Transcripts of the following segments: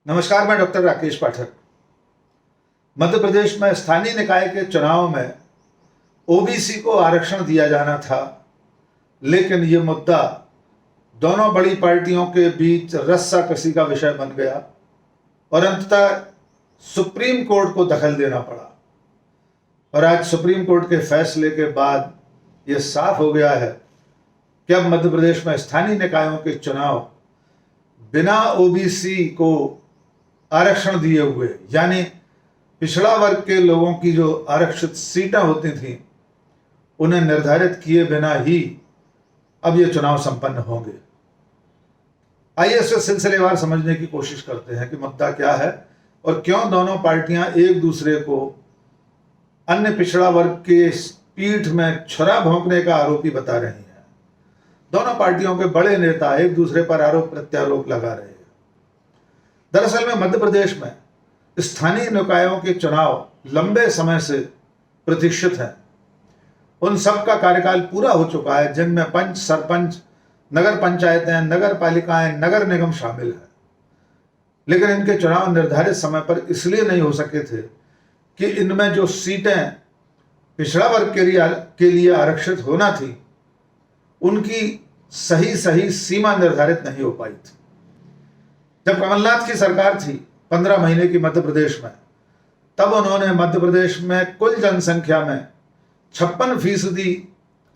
नमस्कार, मैं डॉक्टर राकेश पाठक। मध्य प्रदेश में स्थानीय निकाय के चुनाव में ओबीसी को आरक्षण दिया जाना था, लेकिन ये मुद्दा दोनों बड़ी पार्टियों के बीच रस्साकसी का विषय बन गया और अंततः सुप्रीम कोर्ट को दखल देना पड़ा। और आज सुप्रीम कोर्ट के फैसले के बाद ये साफ हो गया है कि अब मध्य प्रदेश में स्थानीय निकायों के चुनाव बिना ओबीसी को आरक्षण दिए हुए, यानी पिछड़ा वर्ग के लोगों की जो आरक्षित सीटें होती थीं उन्हें निर्धारित किए बिना ही अब ये चुनाव संपन्न होंगे। आइए इसे सिलसिलेवार समझने की कोशिश करते हैं कि मुद्दा क्या है और क्यों दोनों पार्टियां एक दूसरे को अन्य पिछड़ा वर्ग के पीठ में छुरा भोंकने का आरोपी बता रही हैं। दोनों पार्टियों के बड़े नेता एक दूसरे पर आरोप प्रत्यारोप लगा रहे हैं। दरअसल में मध्य प्रदेश में स्थानीय निकायों के चुनाव लंबे समय से प्रतीक्षित हैं। उन सब का कार्यकाल पूरा हो चुका है, जिनमें पंच, सरपंच, नगर पंचायतें, नगर पालिकाएं, नगर निगम शामिल है। लेकिन इनके चुनाव निर्धारित समय पर इसलिए नहीं हो सके थे कि इनमें जो सीटें पिछड़ा वर्ग के लिए आरक्षित होना थी उनकी सही सीमा निर्धारित नहीं हो पाई थी। जब कमलनाथ की सरकार थी 15 महीने की मध्य प्रदेश में, तब उन्होंने मध्य प्रदेश में कुल जनसंख्या में 56%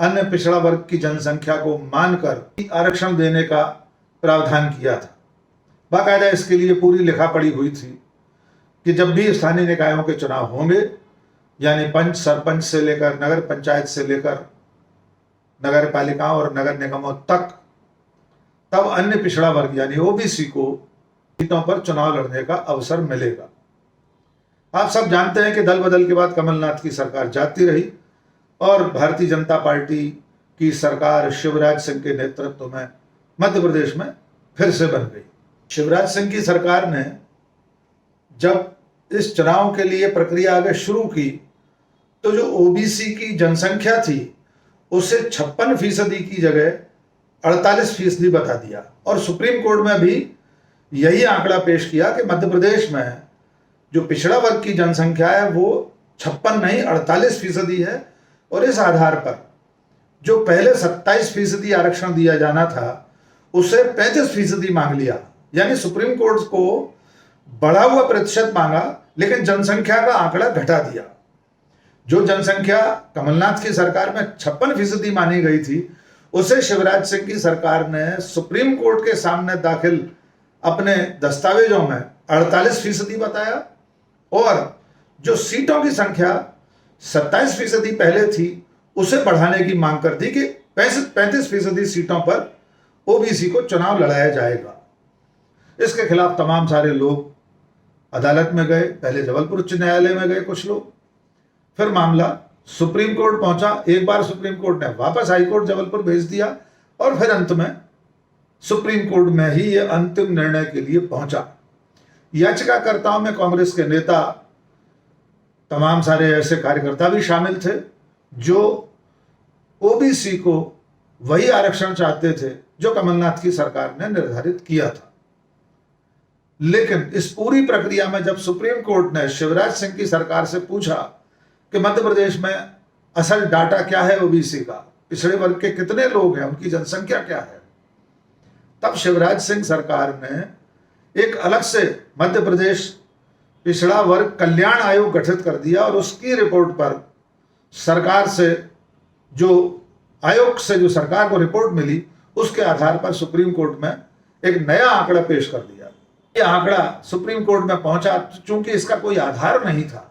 अन्य पिछड़ा वर्ग की जनसंख्या को मानकर आरक्षण देने का प्रावधान किया था। बाकायदा इसके लिए पूरी लिखा पड़ी हुई थी कि जब भी स्थानीय निकायों के चुनाव होंगे, यानी पंच, सरपंच से लेकर नगर पंचायत से लेकर नगर पालिकाओं और नगर निगमों तक, तब अन्य पिछड़ा वर्ग यानी ओबीसी को सीटों पर चुनाव लड़ने का अवसर मिलेगा। आप सब जानते हैं कि दल बदल के बाद कमलनाथ की सरकार जाती रही और भारतीय जनता पार्टी की सरकार शिवराज सिंह के नेतृत्व में मध्य प्रदेश में फिर से बन गई। शिवराज सिंह की सरकार ने जब इस चुनाव के लिए प्रक्रिया आगे शुरू की तो जो ओबीसी की जनसंख्या थी उसे 56% की जगह 48% बता दिया और सुप्रीम कोर्ट में भी यही आंकड़ा पेश किया कि मध्य प्रदेश में जो पिछड़ा वर्ग की जनसंख्या है वो 56 नहीं 48% है। और इस आधार पर जो पहले 27% आरक्षण दिया जाना था उसे 35% मांग लिया, यानी सुप्रीम कोर्ट को बढ़ा हुआ प्रतिशत मांगा लेकिन जनसंख्या का आंकड़ा घटा दिया। जो जनसंख्या कमलनाथ की सरकार में 56% मानी गई थी उसे शिवराज सिंह की सरकार ने सुप्रीम कोर्ट के सामने दाखिल अपने दस्तावेजों में 48% बताया और जो सीटों की संख्या 27% पहले थी उसे बढ़ाने की मांग कर दी कि 35% सीटों पर ओबीसी को चुनाव लड़ाया जाएगा। इसके खिलाफ तमाम सारे लोग अदालत में गए, पहले जबलपुर उच्च न्यायालय में गए कुछ लोग, फिर मामला सुप्रीम कोर्ट पहुंचा। एक बार सुप्रीम कोर्ट ने वापस हाई कोर्ट जबलपुर भेज दिया और फिर अंत में सुप्रीम कोर्ट में ही यह अंतिम निर्णय के लिए पहुंचा। याचिकाकर्ताओं में कांग्रेस के नेता, तमाम सारे ऐसे कार्यकर्ता भी शामिल थे जो ओबीसी को वही आरक्षण चाहते थे जो कमलनाथ की सरकार ने निर्धारित किया था। लेकिन इस पूरी प्रक्रिया में जब सुप्रीम कोर्ट ने शिवराज सिंह की सरकार से पूछा कि मध्य प्रदेश में असल डाटा क्या है ओबीसी का, पिछड़े वर्ग के कितने लोग हैं, उनकी जनसंख्या क्या है, तब शिवराज सिंह सरकार ने एक अलग से मध्य प्रदेश पिछड़ा वर्ग कल्याण आयोग गठित कर दिया और उसकी रिपोर्ट पर सरकार से जो आयोग से जो सरकार को रिपोर्ट मिली उसके आधार पर सुप्रीम कोर्ट में एक नया आंकड़ा पेश कर दिया। यह आंकड़ा सुप्रीम कोर्ट में पहुंचा चूंकि इसका कोई आधार नहीं था।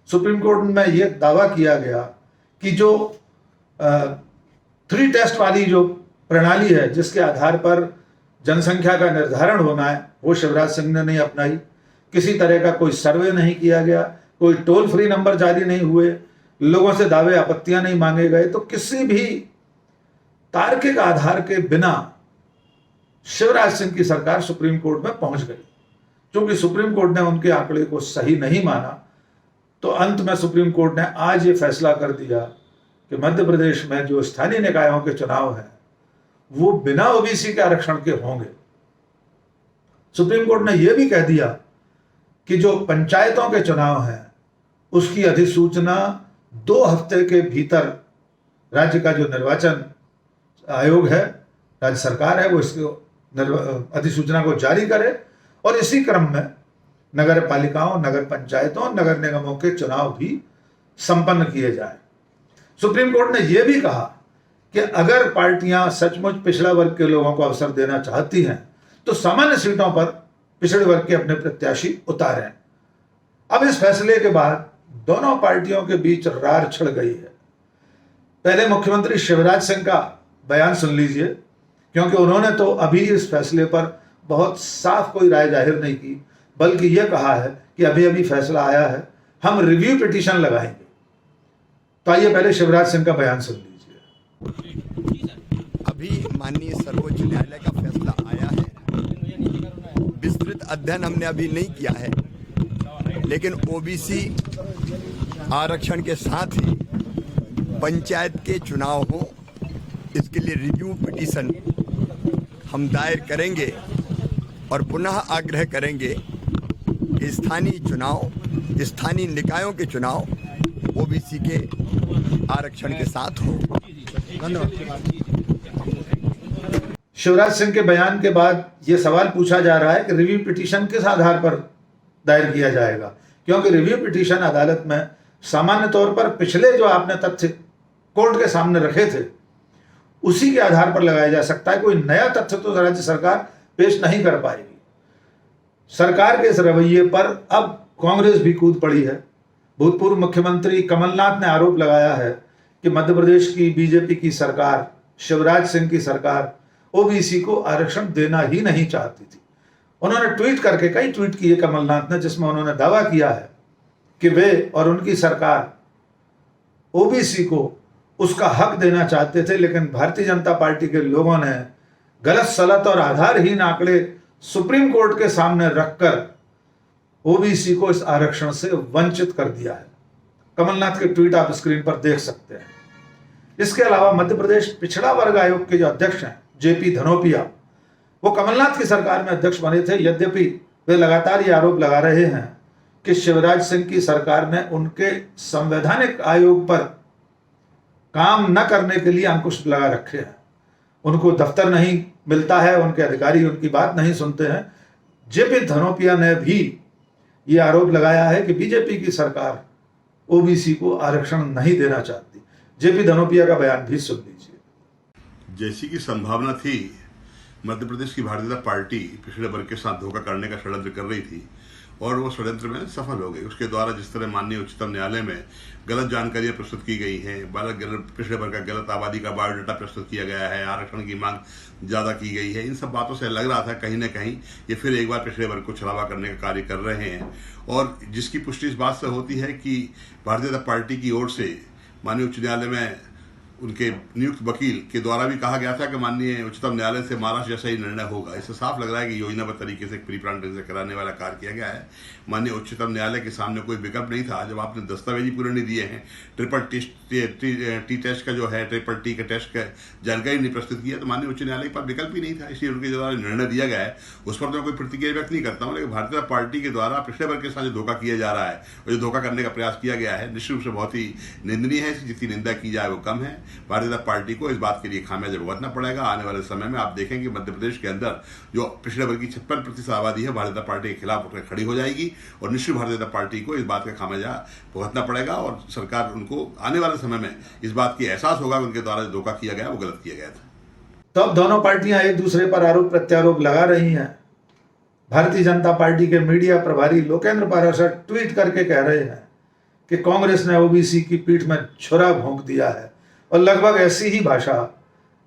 सुप्रीम कोर्ट में यह दावा किया गया कि जो 3 टेस्ट वाली जो प्रणाली है जिसके आधार पर जनसंख्या का निर्धारण होना है वो शिवराज सिंह ने नहीं अपनाई। किसी तरह का कोई सर्वे नहीं किया गया, कोई टोल फ्री नंबर जारी नहीं हुए, लोगों से दावे आपत्तियां नहीं मांगे गए। तो किसी भी तार्किक आधार के बिना शिवराज सिंह की सरकार सुप्रीम कोर्ट में पहुंच गई। क्योंकि सुप्रीम कोर्ट ने उनके आंकड़े को सही नहीं माना तो अंत में सुप्रीम कोर्ट ने आज ये फैसला कर दिया कि मध्य प्रदेश में जो स्थानीय निकायों के चुनाव हैं वो बिना ओबीसी के आरक्षण के होंगे। सुप्रीम कोर्ट ने यह भी कह दिया कि जो पंचायतों के चुनाव हैं उसकी अधिसूचना 2 हफ्ते के भीतर राज्य का जो निर्वाचन आयोग है, राज्य सरकार है, वो इसको अधिसूचना को जारी करे और इसी क्रम में नगर पालिकाओं, नगर पंचायतों, नगर निगमों के चुनाव भी संपन्न किए जाएं। सुप्रीम कोर्ट ने यह भी कहा कि अगर पार्टियां सचमुच पिछड़ा वर्ग के लोगों को अवसर देना चाहती हैं तो सामान्य सीटों पर पिछड़े वर्ग के अपने प्रत्याशी उतारें। अब इस फैसले के बाद दोनों पार्टियों के बीच रार छिड़ गई है। पहले मुख्यमंत्री शिवराज सिंह का बयान सुन लीजिए, क्योंकि उन्होंने तो अभी इस फैसले पर बहुत साफ कोई राय जाहिर नहीं की, बल्कि यह कहा है कि अभी अभी फैसला आया है, हम रिव्यू पिटीशन लगाएंगे। तो आइए पहले शिवराज सिंह का बयान सुन लीजिए। अभी माननीय सर्वोच्च न्यायालय का फैसला आया है, विस्तृत अध्ययन हमने अभी नहीं किया है, लेकिन ओबीसी आरक्षण के साथ ही पंचायत के चुनाव हो, इसके लिए रिव्यू पिटीशन हम दायर करेंगे और पुनः आग्रह करेंगे कि स्थानीय चुनाव, स्थानीय निकायों के चुनाव ओबीसी के आरक्षण के साथ हो। शिवराज सिंह के बयान के बाद यह सवाल पूछा जा रहा है कि रिव्यू पिटीशन किस आधार पर दायर किया जाएगा, क्योंकि रिव्यू पिटीशन अदालत में सामान्य तौर पर पिछले जो आपने तथ्य कोर्ट के सामने रखे थे उसी के आधार पर लगाया जा सकता है। कोई नया तथ्य तो राज्य सरकार पेश नहीं कर पाएगी। सरकार के इस रवैये पर अब कांग्रेस भी कूद पड़ी है। भूतपूर्व मुख्यमंत्री कमलनाथ ने आरोप लगाया है कि मध्य प्रदेश की बीजेपी की सरकार, शिवराज सिंह की सरकार ओबीसी को आरक्षण देना ही नहीं चाहती थी। उन्होंने ट्वीट करके, कई ट्वीट किए कमलनाथ ने, जिसमें उन्होंने दावा किया है कि वे और उनकी सरकार ओबीसी को उसका हक देना चाहते थे, लेकिन भारतीय जनता पार्टी के लोगों ने गलत सलत और आधारहीन आंकड़े सुप्रीम कोर्ट के सामने रखकर ओबीसी को इस आरक्षण से वंचित कर दिया है। कमलनाथ के ट्वीट आप स्क्रीन पर देख सकते हैं। इसके अलावा मध्य प्रदेश पिछड़ा वर्ग आयोग के जो अध्यक्ष हैं जेपी धनोपिया, वो कमलनाथ की सरकार में अध्यक्ष बने थे। यद्यपि वे लगातार ये आरोप लगा रहे हैं कि शिवराज सिंह की सरकार ने उनके संवैधानिक आयोग पर काम न करने के लिए अंकुश लगा रखे हैं। उनको दफ्तर नहीं मिलता है, उनके अधिकारी उनकी बात नहीं सुनते हैं। जेपी धनोपिया ने भी ये आरोप लगाया है कि बीजेपी की सरकार ओबीसी को आरक्षण नहीं देना चाहती। जेपी धनोपिया का बयान भी सुन लीजिए। जैसी की संभावना थी, मध्य प्रदेश की भारतीय जनता पार्टी पिछड़े वर्ग के साथ धोखा करने का षड्यंत्र कर रही थी और वो षड्यंत्र में सफल हो गई। उसके द्वारा जिस तरह माननीय उच्चतम न्यायालय में गलत जानकारियां प्रस्तुत की गई हैं, पिछड़े वर्ग का गलत आबादी का बायोडाटा प्रस्तुत किया गया है, आरक्षण की मांग ज्यादा की गई है, इन सब बातों से लग रहा था कहीं ना कहीं ये फिर एक बार पिछड़े वर्ग को छलावा करने का कार्य कर रहे हैं। और जिसकी पुष्टि इस बात से होती है कि भारतीय जनता पार्टी की ओर से माननीय उच्च न्यायालय में उनके नियुक्त वकील के द्वारा भी कहा गया था कि माननीय उच्चतम न्यायालय से महाराष्ट्र जैसा ही निर्णय होगा। इससे साफ लग रहा है कि योजनाबद्ध तरीके से प्री प्लान से कराने वाला कार्य किया गया है। माननीय उच्चतम न्यायालय के सामने कोई विकल्प नहीं था। जब आपने दस्तावेजी पूरे नहीं दिए हैं, ट्रिपल टी टेस्ट का जो है, ट्रिपल टी के टेस्ट का जानकारी नहीं प्रस्तुत किया, तो माननीय उच्च न्यायालय के पास विकल्प ही नहीं था। इसलिए उनके द्वारा निर्णय दिया गया है उस पर तो मैं कोई प्रतिक्रिया व्यक्त नहीं करता हूँ, लेकिन भारतीय जनता पार्टी के द्वारा पिछड़े वर्ग के साथ जो धोखा किया जा रहा है और जो धोखा करने का प्रयास किया गया है, निश्चित रूप से बहुत ही निंदनीय है। जितनी निंदा की जाए वो कम है। भारतीय जनता पार्टी को इस बात के लिए खामियाजा भुगतना पड़ेगा। आने वाले समय में आप देखेंगे मध्य प्रदेश के अंदर जो पिछड़े वर्ग की 56% आबादी है भारतीय जनता पार्टी के खिलाफ उठकर खड़ी हो जाएगी और निश्चित भारतीय जनता पार्टी को इस बात का खामियाजा भुगतना पड़ेगा और सरकार उनको आने वाले समय में इस बात की एहसास होगा कि उनके द्वारा जो धोखा किया गया वो गलत किया गया था। तो अब दोनों पार्टियां एक दूसरे पर आरोप प्रत्यारोप लगा रही हैं। भारतीय जनता पार्टी के मीडिया प्रभारी लोकेंद्र पाराशर ट्वीट करके कह रहे हैं कि कांग्रेस ने ओबीसी की पीठ में छुरा भोंक दिया है और लगभग ऐसी ही भाषा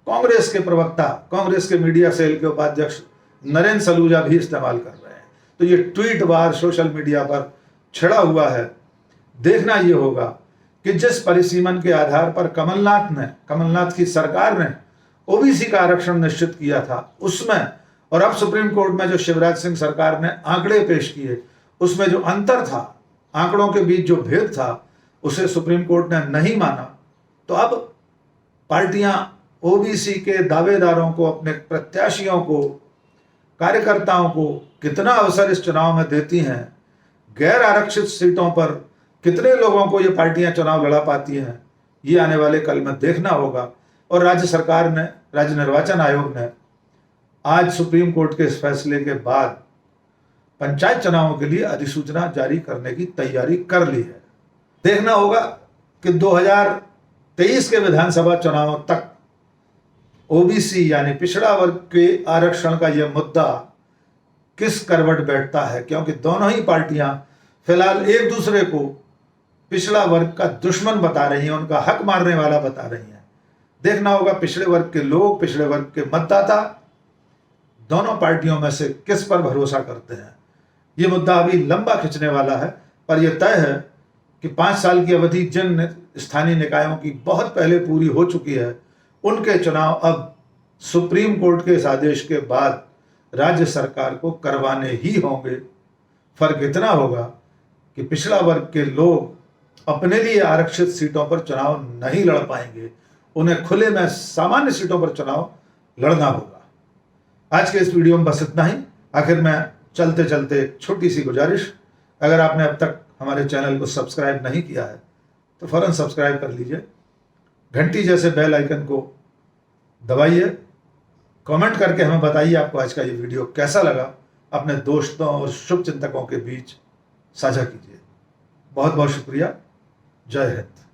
कांग्रेस के प्रवक्ता, कांग्रेस के मीडिया सेल के उपाध्यक्ष नरेंद्र सलूजा भी इस्तेमाल कर रहे हैं। तो ये ट्वीट वार सोशल मीडिया पर छिड़ा हुआ है। देखना ये होगा कि जिस परिसीमन के आधार पर कमलनाथ की सरकार ने ओबीसी का आरक्षण निश्चित किया था उसमें, और अब सुप्रीम कोर्ट में जो शिवराज सिंह सरकार ने आंकड़े पेश किए उसमें जो अंतर था, आंकड़ों के बीच जो भेद था, उसे सुप्रीम कोर्ट ने नहीं माना। तो अब पार्टियां ओबीसी के दावेदारों को, अपने प्रत्याशियों को, कार्यकर्ताओं को कितना अवसर इस चुनाव में देती हैं, गैर आरक्षित सीटों पर कितने लोगों को ये पार्टियां चुनाव लड़ा पाती हैं, ये आने वाले कल में देखना होगा। और राज्य सरकार ने, राज्य निर्वाचन आयोग ने आज सुप्रीम कोर्ट के इस फैसले के बाद पंचायत चुनावों के लिए अधिसूचना जारी करने की तैयारी कर ली है। देखना होगा कि 2023 के विधानसभा चुनावों तक ओबीसी यानी पिछड़ा वर्ग के आरक्षण का यह मुद्दा किस करवट बैठता है, क्योंकि दोनों ही पार्टियां फिलहाल एक दूसरे को पिछड़ा वर्ग का दुश्मन बता रही हैं, उनका हक मारने वाला बता रही हैं। देखना होगा पिछड़े वर्ग के लोग, पिछड़े वर्ग के मतदाता दोनों पार्टियों में से किस पर भरोसा करते हैं। ये मुद्दा अभी लंबा खिंचने वाला है, पर यह तय है कि 5 साल की अवधि जिन स्थानीय निकायों की बहुत पहले पूरी हो चुकी है, उनके चुनाव अब सुप्रीम कोर्ट के इस आदेश के बाद राज्य सरकार को करवाने ही होंगे। फर्क इतना होगा कि पिछड़ा वर्ग के लोग अपने लिए आरक्षित सीटों पर चुनाव नहीं लड़ पाएंगे, उन्हें खुले में सामान्य सीटों पर चुनाव लड़ना होगा। आज के इस वीडियो में बस इतना ही। आखिर में चलते चलते छोटी सी गुजारिश, अगर आपने अब तक हमारे चैनल को सब्सक्राइब नहीं किया है तो फौरन सब्सक्राइब कर लीजिए, घंटी जैसे बेल आइकन को दबाइए, कमेंट करके हमें बताइए आपको आज का ये वीडियो कैसा लगा, अपने दोस्तों और शुभचिंतकों के बीच साझा कीजिए। बहुत बहुत शुक्रिया। जय हिंद।